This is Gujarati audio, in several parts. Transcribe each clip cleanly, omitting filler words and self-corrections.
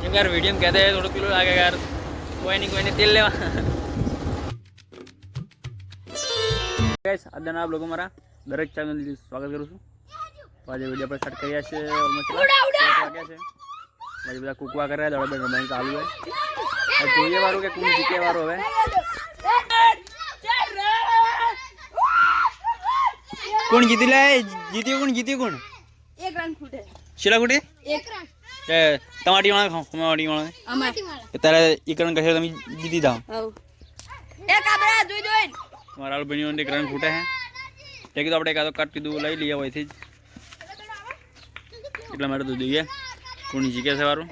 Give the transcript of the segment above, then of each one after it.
यार वीडियो में कहते हैं थोड़ा किलो आगे यार कोई नहीं तेल लेवा गाइस આજના બ્લોગ મારા દરેક ચેનલ સ્વાગત કરું છું તો આજે વિડિયો પર સ્ટાર્ટ કર્યા છે ઓલમોસ્ટ વાગ્યા છે ભાઈ બધા કુકવા કરે દડો બે રમવાનું ચાલુ છે જોઈએ વાળું કે કોણ જીતે વાળો હવે કોણ જીતી લે જીત્યું કોણ એક રન ફૂટે શીલા કુટી એક રન કે ટમાટી વાળા ખાઓ ટમાટી વાળા અમાર તારે એક રન કહેશે તમે જીતી જાઓ એક આબરા જોઈ જોઈ મારા બહેનોને એક રન ફૂટે હે તે કીધું આપણે કાતો કાટ કીધું લઈ લઈએ હોયથી જ એટલા માટે તો જોઈએ કોણ જીકે છે વારું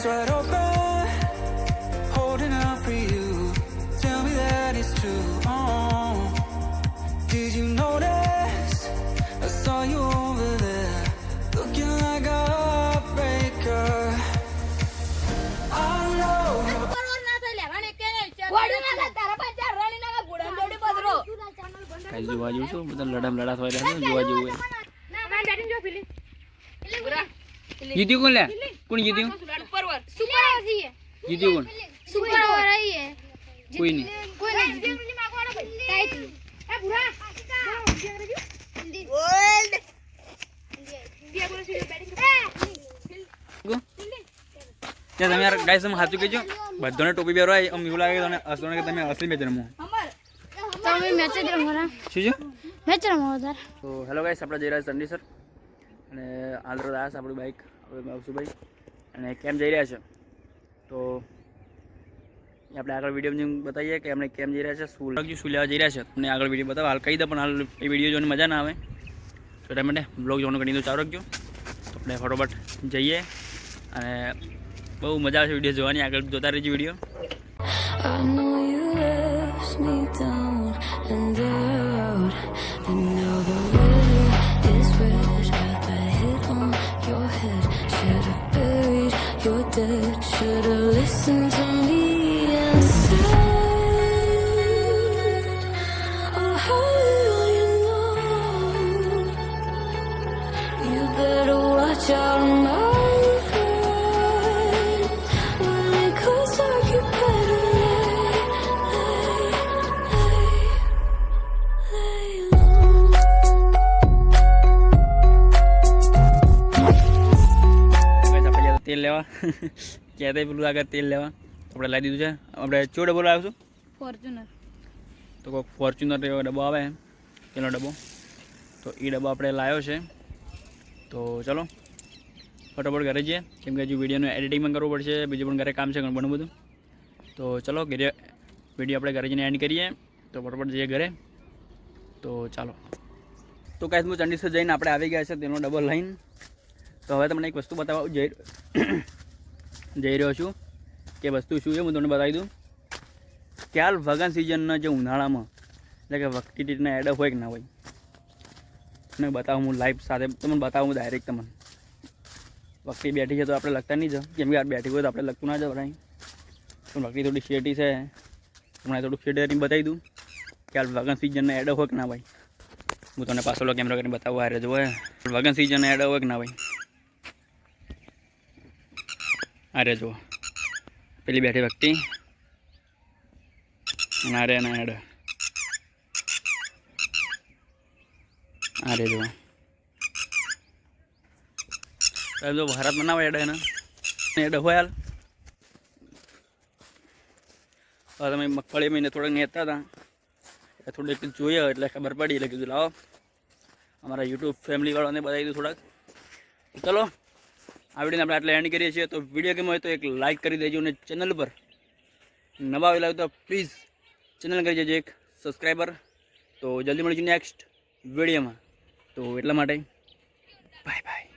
Wide open, holding out for you. Tell me that it's true. Oh, did you notice? I saw you over there, looking like a heartbreaker. I know. કઈ જોવા જેવું છું બધા લડા થઈ રહ્યા છે જોવા જેવું જીત્યું કોણ લે કોણ જીત્યું જીત્યું કોણ કોઈ નહીં તમે યાર ગાઈસ તમે સાચું કહેજો બધાને ટોપી પહેરવા આમ એવું લાગે તમને અસલો કે તમે અસલી મેચ રમો તો હેલો ગાઈસ આપણે જઈ રહ્યા છીએ ચંડીસર અને આંધ્ર દાસ આપણી બાઇક બાવસુભાઈ અને કેમ જઈ રહ્યા છે તો આપણે આગળ વિડીયો બતાવીએ કે આપણે કેમ જઈ રહ્યા છે શું લેવા જઈ રહ્યા છે તમને આગળ વિડીયો બતાવો હાલ કહી દો પણ હાલ એ વિડીયો જોવાની મજા ના આવે તો એટલા માટે બ્લોગ જોવાનું કરી દો ચાલુ રાખજો તો આપણે ફટોફટ જઈએ અને બહુ મજા આવશે વિડીયો જોવાની આગળ જોતા રહેજો video You're dead, should've listened to me and said, oh, how will you know? You better watch out, my friend. When it goes dark, you better lay low. તેલ લેવા કહેતા પેલું આગળ તેલ લેવા આપણે લાવી દીધું છે આપણે ચો ડબ્બો લાવીશું ફોર્ચ્યુનર તો કોઈક ફોર્ચ્યુનર એવો ડબ્બો આવે તેનો ડબ્બો તો એ ડબ્બો આપણે લાવ્યો છે તો ચલો ફટાફટ ઘરે જઈએ કેમ કે હજુ વિડીયોનું એડિટિંગ પણ કરવું પડશે બીજું પણ ઘરે કામ છે ઘણું બધું તો ચલો વિડીયો આપણે ઘરે જઈને એન્ડ કરીએ તો ફટાફટ જઈએ ઘરે તો ચાલો તો કાંઈ હું ચંડીસર જઈને આપણે આવી ગયા છે તેનો ડબ્બો લઈને તો હવે તમને એક વસ્તુ બતાવવા જઈ રહ્યો છું કે વસ્તુ શું છે હું તમને બતાવી દઉં કે હાલ વગન સિઝનના જે ઉનાળામાં એટલે કે વક્તિના એડ હોય કે ના હોય મને બતાવું હું લાઈવ સાથે તમને બતાવું ડાયરેક્ટ તમને વક્તિ બેઠી છે તો આપણે લખતા નહીં જ કેમ કે બેઠી હોય તો આપણે લખતું ના જવાય તો વક્તિ થોડી શેટી છે તમને થોડું શેડરિંગ બતાવી દઉં કે હાલ વગન સિઝનના એડ હોય કે ના ભાઈ હું તમને પાછળ કેમેરા કરીને બતાવું હારે જો વગન સિઝનના એડ હોય કે ના ભાઈ અરે જો પેલી બેઠી વ્યક્તિ અરે ના એડ અરે જો જો ભારતમાં ના હોય એડ હોય હાલ હવે તમે મગફળી મહિને થોડાક નેતા હતા એટલે થોડીક જોઈએ એટલે ખબર પડી એટલે કીધું લાવો અમારા યુટ્યુબ ફેમિલીવાળાને બતાવી દીધું થોડાક ચલો આ વિડીયોને આપણે આટલે એન્ડ કરીએ છીએ તો વિડીયો ગમ્યો હોય તો એક લાઇક કરી દેજો અને ચેનલ પર નવા આવેલા હોય તો પ્લીઝ ચેનલ કરી દેજો એક સબસ્ક્રાઈબર તો જલ્દી મળીશું નેક્સ્ટ વિડીયોમાં તો એટલા માટે બાય બાય.